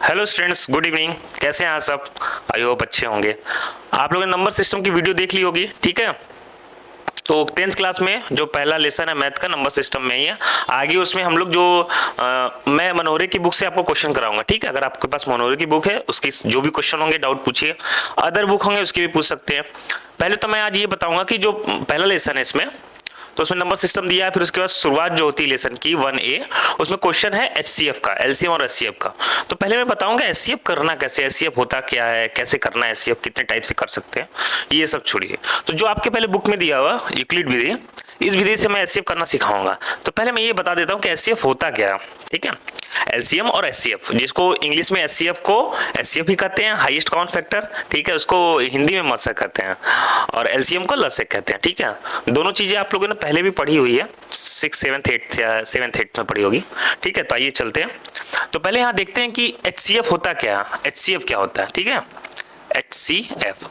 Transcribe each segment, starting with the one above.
Hello students, good evening. कैसे हैं आप सब? आई होप अच्छे होंगे। आप लोगों ने नंबर सिस्टम की वीडियो देख ली होगी, ठीक है। तो 10th क्लास में जो पहला लेसन है मैथ का, नंबर सिस्टम में ही है। आगे उसमें हम लोग जो मैं मनोरे की बुक से आपको क्वेश्चन कराऊंगा, ठीक है। अगर आपके पास मनोरे की बुक है, उसकी जो भी क्वेश्चन होंगे डाउट पूछिए। अदर बुक होंगे उसके भी पूछ सकते हैं। पहले तो मैं आज ये बताऊंगा कि जो पहला लेसन है इसमें, तो उसमें नंबर सिस्टम दिया है। फिर उसके बाद शुरुआत जो होती है लेसन की 1A, उसमें क्वेश्चन है एचसीएफ का, एलसीएम और एचसीएफ का। तो पहले मैं बताऊंगा एचसीएफ करना कैसे, एचसीएफ होता क्या है, कैसे करना है एचसीएफ, कितने टाइप से कर सकते हैं, ये सब छोड़िए। तो जो आपके पहले बुक में दिया हुआ यूक्लिड विधि, इस विधि से मैं एचसीएफ करना सिखाऊंगा। तो पहले मैं ये बता देता हूँ कि एचसीएफ होता क्या है, ठीक है। एलसीएम और एचसीएफ, जिसको इंग्लिश में एचसीएफ को एचसीएफ ही कहते हैं, हाईएस्ट कॉमन फैक्टर, ठीक है। उसको हिंदी में मसक कहते हैं और एलसीएम को लसक कहते हैं, ठीक है। दोनों चीजें आप लोगों ने पहले भी पढ़ी हुई है, 6th 7th 8th या 7th 8th में पढ़ी होगी, ठीक है। तो आइए चलते हैं। तो पहले यहाँ देखते हैं कि एचसीएफ होता क्या है, एचसीएफ क्या होता है, ठीक है। एचसीएफ,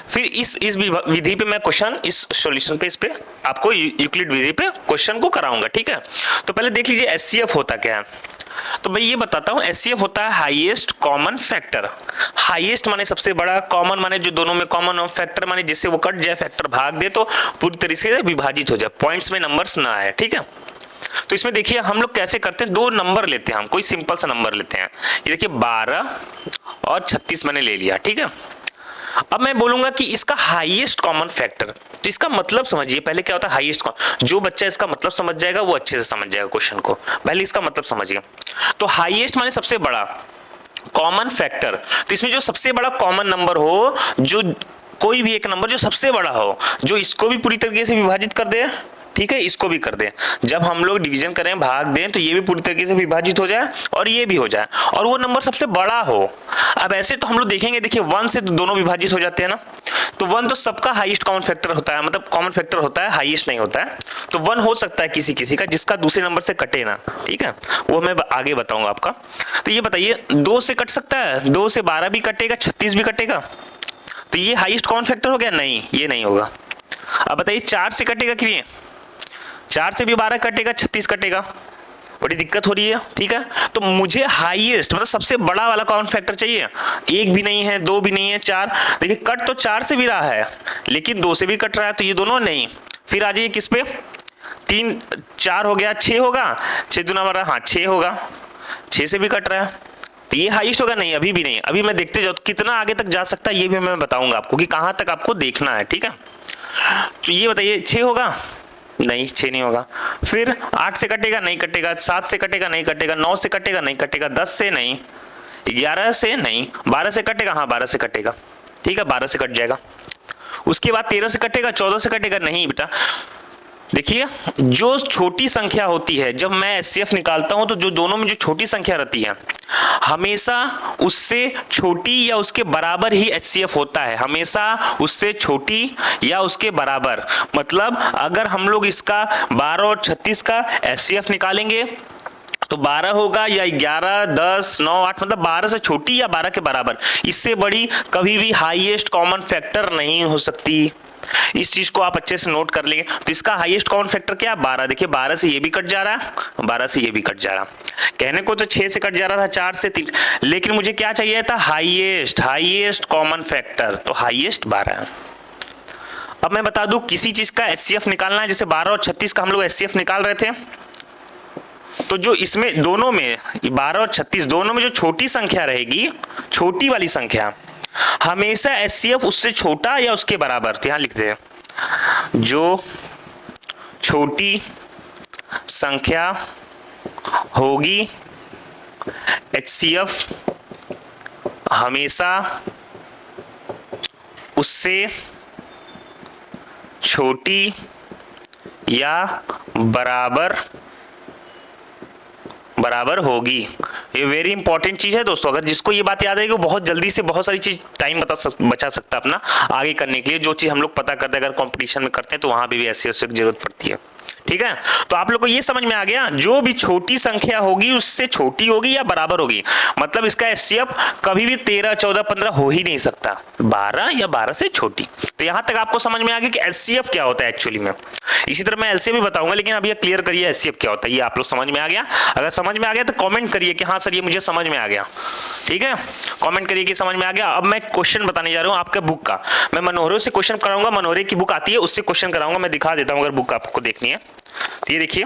फिर इस विधि पे मैं क्वेश्चन, इस सॉल्यूशन पे, इस पे आपको यूक्लिड विधि पे क्वेश्चन को कराऊंगा, ठीक है। तो पहले देख लीजिए एचसीएफ होता क्या है। तो मैं ये बताता हूँ, एचसीएफ होता है हाईएस्ट कॉमन फैक्टर। हाईएस्ट माने सबसे बड़ा, कॉमन माने जो दोनों में कॉमन हो, फैक्टर माने जिससे वो कट जाए, फैक्टर भाग दे तो पूरी तरीके से विभाजित हो जाए, पॉइंट्स में नंबर्स ना आए, ठीक है। तो इसमें देखिए हम लोग कैसे करते हैं, दो नंबर लेते हैं हम, कोई सिंपल सा नंबर लेते हैं। ये देखिए 12 और 36 मैंने ले लिया, ठीक है। अब मैं बोलूंगा कि इसका हाईएस्ट कॉमन फैक्टर, तो इसका मतलब समझिए पहले क्या होता है हाईएस्ट कॉमन। जो बच्चा इसका मतलब समझ जाएगा वो अच्छे से समझ जाएगा क्वेश्चन को। पहले इसका मतलब समझिए। तो हाईएस्ट माने सबसे बड़ा, कॉमन फैक्टर, तो इसमें जो सबसे बड़ा कॉमन नंबर हो, जो कोई भी एक नंबर जो सबसे बड़ा हो, जो इसको भी पूरी तरीके से विभाजित कर दे, ठीक है, इसको भी कर दें। जब हम लोग डिवीजन करें, भाग दें, तो ये भी पूरी तरीके से विभाजित हो जाए और ये भी हो जाए, और वो नंबर सबसे बड़ा हो। अब ऐसे तो हम लोग देखेंगे, देखिए 1 से तो दोनों विभाजित हो जाते हैं ना। तो 1 तो सबका हाईएस्ट कॉमन फैक्टर होता है, मतलब कॉमन फैक्टर होता है, हाईएस्ट नहीं होता है। तो 1 हो सकता है किसी किसी का जिसका दूसरे नंबर से कटे ना, ठीक है, वो मैं आगे बताऊंगा आपका। तो ये बताइए 2 से कट सकता है, 2 से 12 भी कटेगा, 36 भी कटेगा, तो ये हाईएस्ट कॉमन फैक्टर हो गया? नहीं, ये नहीं होगा। अब बताइए 4 से कटेगा कि नहीं? 4 से भी 12 कटेगा, 36 कटेगा, बड़ी दिक्कत हो रही है, ठीक है। तो मुझे हाईएस्ट मतलब सबसे बड़ा वाला कॉमन फैक्टर चाहिए। 1 भी नहीं है, 2 भी नहीं है, 4। देखिए कट तो 4 से भी रहा है, लेकिन 2 से भी कट रहा है, तो ये दोनों नहीं। फिर आ जाइए किस पे, 3 4 हो गया, 6 होगा, 6 दूना 12, हाँ 6 होगा, 6 से भी कट रहा है, तो ये हाईएस्ट होगा? नहीं, अभी भी नहीं। अभी मैं देखते जाओ कितना आगे तक जा सकता है, ये भी मैं बताऊंगा आपको कि कहां तक आपको देखना है, ठीक है। तो ये बताइए 6 होगा? नहीं, 6 नहीं होगा। फिर 8 से कटेगा? नहीं कटेगा। 7 से कटेगा? नहीं कटेगा। 9 से कटेगा? नहीं कटेगा। 10 से नहीं, 11 से नहीं, 12 से कटेगा? हाँ 12 से कटेगा, ठीक है, 12 से कट जाएगा। उसके बाद 13 से कटेगा? 14 से कटेगा? नहीं बेटा। देखिए जो छोटी संख्या होती है, जब मैं एचसीएफ निकालता हूं तो जो दोनों में जो छोटी संख्या रहती है, हमेशा उससे छोटी या उसके बराबर ही एचसीएफ होता है, हमेशा उससे छोटी या उसके बराबर। मतलब अगर हम लोग इसका 12 और 36 का एचसीएफ निकालेंगे तो 12 होगा या 11, 10, 9, 8, मतलब 12 से छोटी या 12 के बराबर। इससे बड़ी कभी भी हाईएस्ट कॉमन फैक्टर नहीं हो सकती। इस चीज को आप अच्छे से नोट कर लेंगे। तो इसका हाईएस्ट कॉमन फैक्टर क्या है? 12। देखिए 12 से ये भी कट जा रहा है, 12 से ये भी कट जा रहा है। कहने को तो 6 से कट जा रहा था, 4 से 3, लेकिन मुझे क्या चाहिए था? हाईएस्ट कॉमन फैक्टर, तो हाईएस्ट 12 है। अब मैं बता दूं किसी चीज का एचसीएफ निकालना है, जैसे 12 और 36 का हम लोग एचसीएफ निकाल रहे थे, तो जो इसमें दोनों में 12 और 36 दोनों में जो छोटी संख्या रहेगी, छोटी वाली संख्या, हमेशा एचसीएफ उससे छोटा या उसके बराबर, यहां लिखते हैं, जो छोटी संख्या होगी एचसीएफ हमेशा उससे छोटी या बराबर होगी। ये वेरी इंपॉर्टेंट चीज है दोस्तों। अगर जिसको ये बात याद आएगी वो बहुत जल्दी से बहुत सारी चीज टाइम बचा सकता है अपना आगे करने के लिए। जो चीज हम लोग पता करते हैं अगर कंपटीशन में करते हैं तो वहां भी ऐसे उससे जरूरत पड़ती है, ठीक है। तो आप लोग को ये समझ में आ गया, जो भी छोटी संख्या होगी उससे छोटी होगी या बराबर होगी, मतलब इसका एचसीएफ कभी भी 13, 14, 15 हो ही नहीं सकता, 12 या 12 से छोटी। तो यहां तक आपको समझ में आ गया कि एचसीएफ क्या होता है एक्चुअली में। इसी तरह मैं एलसीएम भी बताऊंगा, लेकिन अभी क्लियर करिए एचसीएफ क्या होता है, ये आप लोग समझ में आ गया। अगर समझ में आ गया तो कमेंट करिए कि हाँ सर ये मुझे समझ में आ गया, ठीक है, कमेंट करिए कि समझ में आ गया। अब मैं क्वेश्चन बताने जा रहा हूं आपके बुक का, मैं मनोहरे से क्वेश्चन कराऊंगा, मनोहरे की बुक आती है उससे क्वेश्चन कराऊंगा, मैं दिखा देता हूं अगर बुक आपको देखनी है। तो ये देखिए,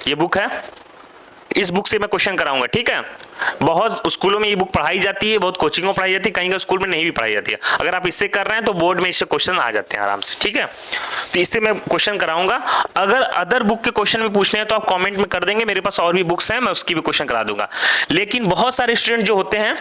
ये बुक है, इस बुक से मैं क्वेश्चन कराऊंगा, ठीक है। बहुत स्कूलों में ये बुक पढ़ाई जाती है, बहुत कोचिंगों में पढ़ाई जाती है, कहीं का स्कूल में नहीं भी पढ़ाई जाती है। अगर आप इससे कर रहे हैं तो बोर्ड में इससे क्वेश्चन आ जाते हैं आराम से, ठीक है। तो इससे मैं क्वेश्चन कराऊंगा। अगर अदर बुक के क्वेश्चन में पूछने हैं तो आप कमेंट में कर देंगे, मेरे पास और भी बुक्स हैं, मैं उसकी भी क्वेश्चन करा दूंगा। लेकिन बहुत सारे स्टूडेंट जो होते हैं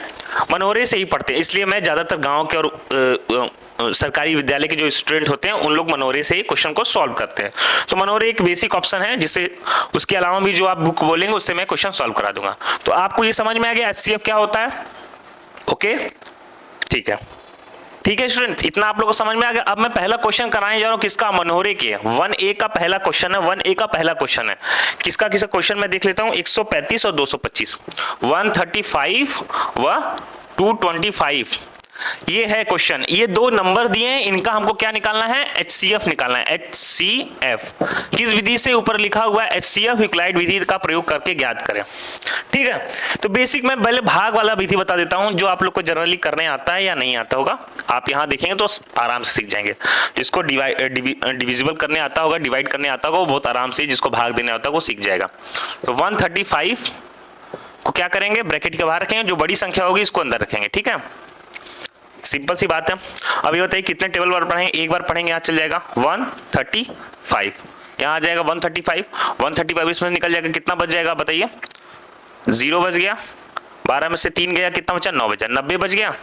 मनोहरे से ही पढ़ते हैं, इसलिए मैं ज्यादातर गाँव के और सरकारी विद्यालय के जो स्टूडेंट होते हैं उन लोग मनोहरे से ही क्वेश्चन को सॉल्व करते हैं। तो मनोहरे एक बेसिक ऑप्शन है, जिससे उसके अलावा भी जो आप बुक बोलेंगे उससे मैं क्वेश्चन सॉल्व करा दूंगा। तो आपको ये समझ में आ गया एचसीएफ क्या होता है, ओके, ठीक है। ठीक है स्टूडेंट, इतना आप लोगों को समझ में आ गया। अब मैं पहला क्वेश्चन कराने जा रहा हूं, किसका, मनोहरे के 1A का पहला क्वेश्चन है, 1A का पहला क्वेश्चन है। किसका किसका क्वेश्चन मैं देख लेता हूं, 135 और 225, 135 व 225, ये है क्वेश्चन। ये दो नंबर दिए हैं, इनका हमको क्या निकालना है, एचसीएफ निकालना है, एचसीएफ। किस विधि से, ऊपर लिखा हुआ है एचसीएफ यूक्लाइड विधि का प्रयोग करके ज्ञात करें, ठीक है। तो बेसिक मैं पहले भाग वाला विधि बता देता हूं, जो आप लोग को जनरली करने आता है या नहीं आता होगा, आप यहां देखेंगे तो आराम से सीख जाएंगे। जिसको डिविजिबल करने आता होगा, डिवाइड करने आता होगा, वो बहुत आराम से, जिसको भाग देने आता होगा वो सीख जाएगा। तो 135 को क्या करेंगे, ब्रैकेट के बाहर रखेंगे, जो बड़ी संख्या होगी इसको अंदर रखेंगे, ठीक है, सिंपल सी बात है। अब ये बताइए कितने टेबल बार पढ़ेंगे, एक बार पढ़ेंगे, यहाँ चल जाएगा 135, यहाँ आ जाएगा 135 इसमें निकल जाएगा, कितना बच जाएगा बताइए, 0 बच गया, 12 में से 3 गया, कितना बचा, 9 बचा, 90 बच गया,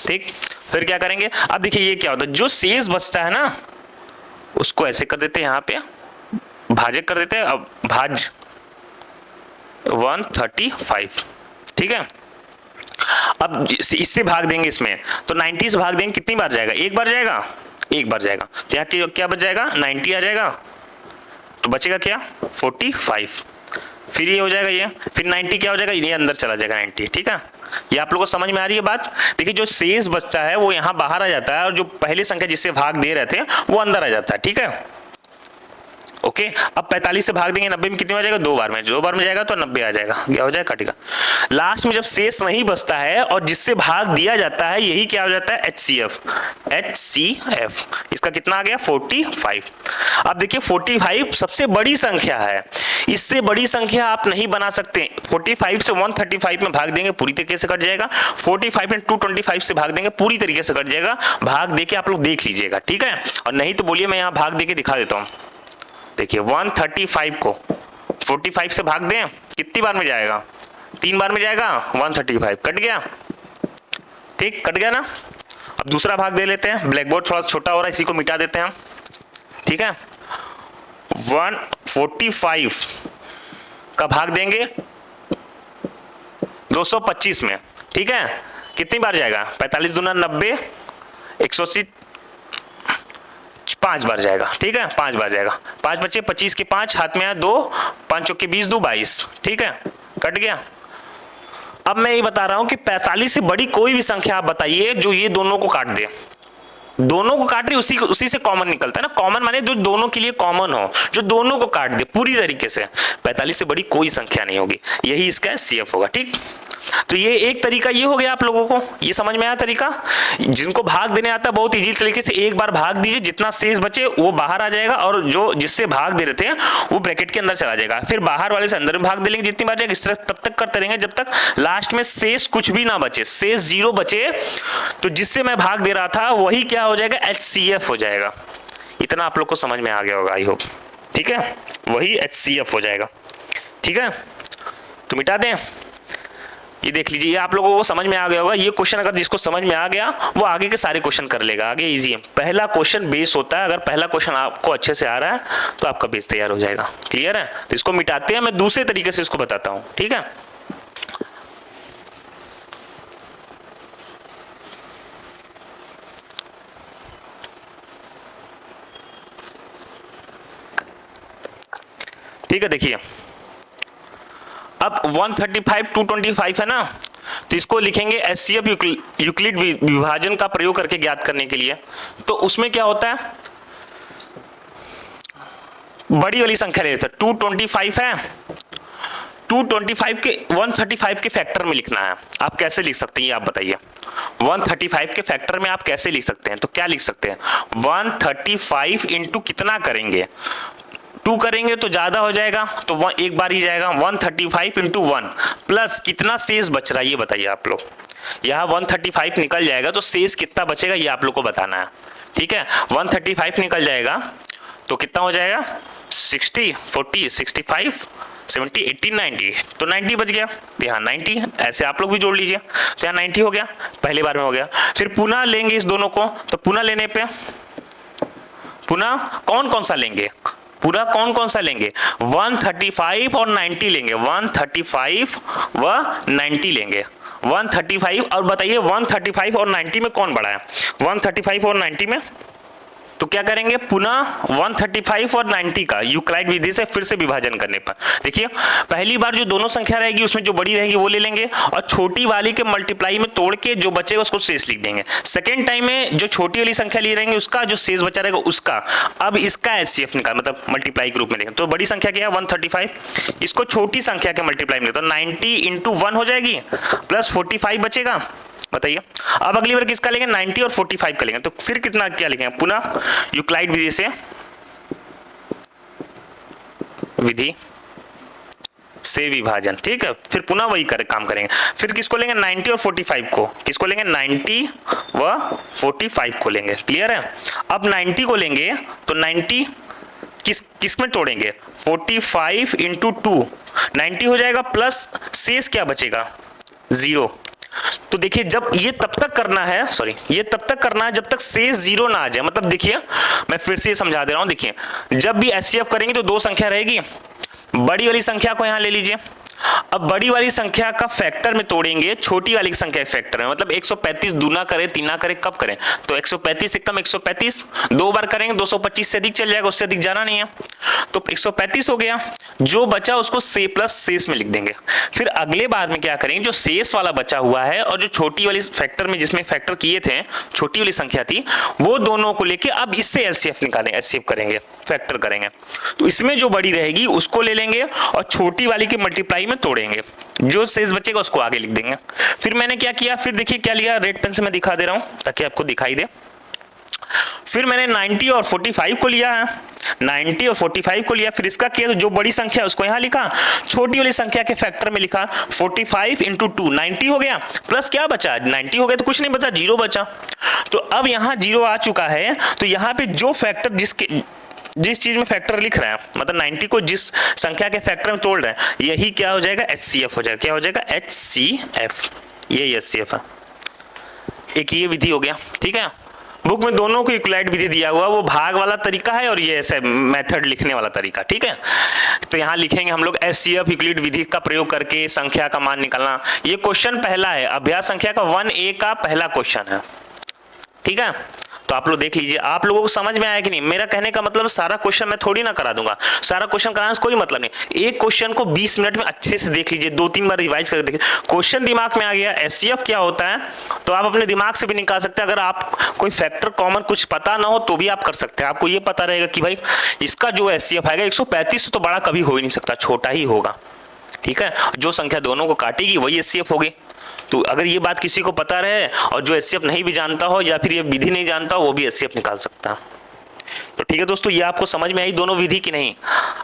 ठीक। फिर क्या करेंगे, अब देखिए ये क्या होता है, जो शेष बचता है ना उसको ऐसे कर देते हैं, यहाँ पे भाजक कर देते हैं, अब भाज 135, ठीक है। अब इससे भाग देंगे इसमें, तो 90 से भाग देंगे, कितनी बार जाएगा, एक बार जाएगा, एक बार जाएगा, तो यहाँ क्या बच जाएगा, 90 आ जाएगा, तो बचेगा क्या, 45, फिर ये हो जाएगा ये, फिर 90 क्या हो जाएगा, ये अंदर चला जाएगा 90, ठीक है। ये आप लोगों को समझ में आ रही है बात। देखिए जो शेष बचता है वो यहाँ बाहर आ जाता है, और जो पहली संख्या जिससे भाग दे रहे थे वो अंदर आ जाता है, ठीक है, ओके। अब 45 से भाग देंगे, 90 में कितनी हो जाएगा, 2 बार में, 2 बार में जाएगा तो 90 आ जाएगा, क्या हो जाएगा, कटेगा। लास्ट में जब शेष नहीं बचता है और जिससे भाग दिया जाता है, यही क्या हो जाता है, एचसीएफ, एचसीएफ। इसका कितना आ गया, 45। अब देखिए 45 सबसे बड़ी संख्या है, इससे बड़ी संख्या आप नहीं बना सकते। 45 से 135 में भाग देंगे, पूरी तरीके से कट जाएगा। 45 में 225 से भाग देंगे, पूरी तरीके से कट जाएगा। भाग देके आप लोग देख लीजिएगा, ठीक है, और नहीं तो बोलिए मैं यहाँ भाग देके दिखा देता हूँ। देखिए 135 को 45 से भाग दें, कितनी बार में जाएगा, 3 बार में जाएगा, 135 कट गया, ठीक, कट गया ना। अब दूसरा भाग दे लेते हैं, ब्लैक बोर्ड थोड़ा छोटा हो रहा है, इसी को मिटा देते हैं, ठीक है। 145 का भाग देंगे 225 में, ठीक है, कितनी बार जाएगा, 45 दूना 90, 180, 5 बार जाएगा, ठीक है, 5 बार जाएगा, 5 बचे, 25 के 5 हाथ में है 2, 5 चौके 20, 2 22, ठीक है, कट गया। अब मैं ये बता रहा हूं कि 45 से बड़ी कोई भी संख्या आप बताइए जो ये दोनों को काट दे, दोनों को काट रही, उसी से कॉमन निकलता है ना, कॉमन माने जो दोनों के लिए कॉमन हो, जो दोनों को काट दे पूरी तरीके से। 45 से बड़ी कोई संख्या नहीं होगी, यही इसका सीएफ होगा, ठीक। तो ये एक तरीका ये हो गया, आप लोगों को ये समझ में आया तरीका। जिनको भाग देने आता है बहुत इजी तरीके से एक बार भाग दीजिए, जितना शेष बचे वो बाहर आ जाएगा, और जो जिससे भाग दे रहे थे वो ब्रैकेट के अंदर चला जाएगा, फिर बाहर वाले से अंदर में भाग दे लेंगे, जितनी बार जाएगा। इस तरह तब तक करते रहेंगे जब तक लास्ट में शेष कुछ भी ना बचे, शेष 0 बचे, तो जिससे मैं भाग दे रहा था वही क्या हो जाएगा, एचसीएफ हो जाएगा। इतना आप लोग को समझ में आ गया होगा, आई होप, ठीक है, वही एचसीएफ हो जाएगा, ठीक है। तो मिटा दें, ये देख लीजिए, ये आप लोगों को समझ में आ गया होगा। ये क्वेश्चन अगर जिसको समझ में आ गया वो आगे के सारे क्वेश्चन कर लेगा, आगे इजी है। पहला क्वेश्चन बेस होता है, अगर पहला क्वेश्चन आपको अच्छे से आ रहा है तो आपका बेस तैयार हो जाएगा, क्लियर है। तो इसको मिटाते हैं, मैं दूसरे तरीके से इसको बताता हूं, ठीक है। ठीक है। देखिए अब 135 225 है ना, तो इसको लिखेंगे एचसीएफ यूक्लिड विभाजन का प्रयोग करके ज्ञात करने के लिए। तो उसमें क्या होता है, बड़ी वाली संख्या ले लेते हैं, 225 है, 225 के 135 के फैक्टर में लिखना है। आप कैसे लिख सकते हैं ये आप बताइए। 135 के फैक्टर में आप कैसे लिख सकते हैं, तो क्या लिख सकते हैं, 135 इंटू कितना करेंगे, 2 करेंगे तो ज्यादा हो जाएगा, तो वह एक बार ही जाएगा, 135 इंटू 1 प्लस कितना शेष बच रहा है ये बताइए आप लोग। यहाँ 135 निकल जाएगा तो शेष कितना बचेगा ये आप लोग को बताना है, ठीक है। 135 निकल जाएगा तो कितना हो जाएगा, 60 40 65 70 80 90, तो 90 बच गया, यहाँ 90, ऐसे आप लोग भी जोड़ लीजिए। तो यहाँ 90 हो गया, पहली बार में हो गया। फिर पुनः लेंगे इस दोनों को, तो पुनः लेने पे पुनः कौन कौन सा लेंगे, पूरा कौन कौन सा लेंगे, 135 और 90 लेंगे, 135 व 90 लेंगे, 135 और बताइए 135 और 90 में कौन बड़ा है, 135 और 90 में, तो क्या करेंगे, पुनः 135 और 90 का यूक्लाइड विधि से फिर से विभाजन करने पर देखिए पहली बार जो दोनों संख्या रहेगी उसमें जो बड़ी रहेगी वो ले लेंगे और छोटी वाली के मल्टीप्लाई में तोड़ के जो बचेगा उसको शेष लिख देंगे। सेकेंड टाइम में जो छोटी वाली संख्या ली रहेंगे उसका जो शेष बचा रहेगा उसका, अब इसका एचसीएफ निकाल मतलब मल्टीप्लाई के रूप में देखें, तो बड़ी संख्या क्या है 135, इसको छोटी संख्या के मल्टीप्लाई में, तो 90 इंटू 1 हो जाएगी प्लस 45 बचेगा, बताइए। अब अगली बार किसका लेंगे, 90 और 45 का लेंगे, तो फिर कितना क्या लिखेंगे, पुनः यूक्लाइड विधि से विभाजन, ठीक है। फिर पुनः वही काम करेंगे, फिर किसको लेंगे 90 और 45 को, किसको लेंगे 90 व 45 को लेंगे, क्लियर है। अब 90 को लेंगे तो 90 किस में तोड़ेंगे, 45 इंटू 2 90 हो जाएगा प्लस शेष क्या बचेगा 0। तो देखिए जब ये तब तक करना है, ये तब तक करना है जब तक शेष 0 ना आ जाए, मतलब देखिए मैं फिर से ये समझा दे रहा हूं, देखिए जब भी एचसीएफ करेंगे तो 2 संख्या रहेगी, बड़ी वाली संख्या को यहां ले लीजिए, अब बड़ी वाली संख्या का फैक्टर में तोड़ेंगे छोटी वाली संख्या के फैक्टर में, मतलब 135 दूना करे तीना करे कब करें, तो 135 से कम 135, 2 बार करेंगे 225 से अधिक चल जाएगा, उससे अधिक जाना नहीं है, तो 135 हो गया, जो बचा उसको से प्लस शेष में लिख देंगे। फिर अगले बार में क्या करेंगे, जो शेष वाला बचा हुआ है और जो छोटी वाली फैक्टर में जिसमें फैक्टर किए थे छोटी वाली संख्या थी वो दोनों को लेके अब इससे एचसीएफ निकालेंगे, एचसीएफ करेंगे, फैक्टर करेंगे, तो इसमें जो बड़ी रहेगी उसको ले लेंगे और छोटी वाली के मल्टीप्लाई में तोड़ेंगे, जो शेष बचेगा उसको आगे लिख देंगे। फिर मैंने क्या किया, फिर देखिए क्या लिया, रेड पेन से मैं दिखा दे रहा हूं ताकि आपको दिखाई दे। फिर मैंने 90 और 45 को लिया है, 90 और 45 को लिया, फिर इसका किया तो जो बड़ी संख्या है उसको यहां लिखा, छोटी वाली संख्या के फैक्टर में लिखा, 45 इंटू 2 90 हो गया प्लस क्या बचा, 90 हो गया तो कुछ नहीं बचा, 0 बचा। तो अब यहां 0 आ चुका है, तो यहां पे जो फैक्टर जिस चीज में फैक्टर लिख रहे हैं, मतलब 90 को जिस संख्या के फैक्टर में तोड़ रहे हैं, यही क्या हो जाएगा, एचसीएफ हो जाएगा। क्या हो जाएगा, एचसीएफ, ये एचसीएफ है। एक ये विधि हो गया, ठीक है। बुक में दोनों को यूक्लिड विधि दिया हुआ, वो भाग वाला तरीका है और ये ऐसे मेथड लिखने वाला तरीका, ठीक है। तो यहाँ लिखेंगे हम लोग एचसीएफ यूक्लिड विधि का प्रयोग करके संख्या का मान निकालना। ये क्वेश्चन पहला है, अभ्यास संख्या का 1A का पहला क्वेश्चन है, ठीक है। तो आप लोग देख लीजिए, आप लोगों को समझ में आया कि नहीं। मेरा कहने का मतलब सारा क्वेश्चन मैं थोड़ी ना करा दूंगा, सारा क्वेश्चन कराने से कोई मतलब नहीं। एक क्वेश्चन को 20 मिनट में अच्छे से देख लीजिए, 2-3 बार रिवाइज करके देखिए, क्वेश्चन दिमाग में आ गया एचसीएफ क्या होता है, तो आप अपने दिमाग से भी निकाल सकते हैं। अगर आप कोई फैक्टर कॉमन कुछ पता ना हो तो भी आप कर सकते हैं। आपको ये पता रहेगा कि भाई इसका जो एचसीएफ आएगा 135 तो बड़ा कभी हो ही नहीं सकता, छोटा ही होगा, ठीक है। जो संख्या दोनों को काटेगी वही एचसीएफ होगी। तो अगर ये बात किसी को पता रहे और जो एचसीएफ नहीं भी जानता हो या फिर ये विधि नहीं जानता हो वो भी एचसीएफ निकाल सकता है। तो ठीक है दोस्तों, ये आपको समझ में आई दोनों विधि की नहीं।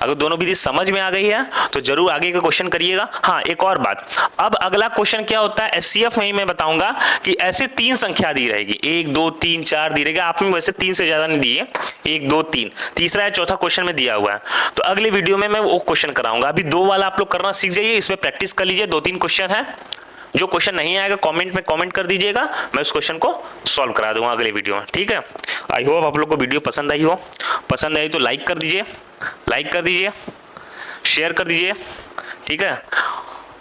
अगर दोनों विधि समझ में आ गई है तो जरूर आगे का क्वेश्चन करिएगा। हाँ, एक और बात, अब अगला क्वेश्चन क्या होता है एचसीएफ में ही मैं बताऊंगा कि ऐसे 3 संख्या दी रहेगी, 1 2 3 4 दी रहेगी। आपने वैसे 3 से ज्यादा नहीं दिए, 1 2 3, तीसरा या चौथा क्वेश्चन में दिया हुआ है। तो अगले वीडियो में मैं वो क्वेश्चन कराऊंगा। अभी 2 वाला आप लोग करना सीख जाइए, इसमें प्रैक्टिस कर लीजिए। 2-3 क्वेश्चन है, जो क्वेश्चन नहीं आएगा कमेंट में कमेंट कर दीजिएगा, मैं उस क्वेश्चन को सॉल्व करा दूंगा अगले वीडियो में, ठीक है। आई होप आप लोग को वीडियो पसंद आई हो। पसंद आई तो लाइक कर दीजिए, शेयर कर दीजिए, ठीक है।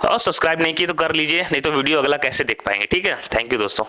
और सब्सक्राइब नहीं किए तो कर लीजिए, नहीं तो वीडियो अगला कैसे देख पाएंगे, ठीक है। थैंक यू दोस्तों।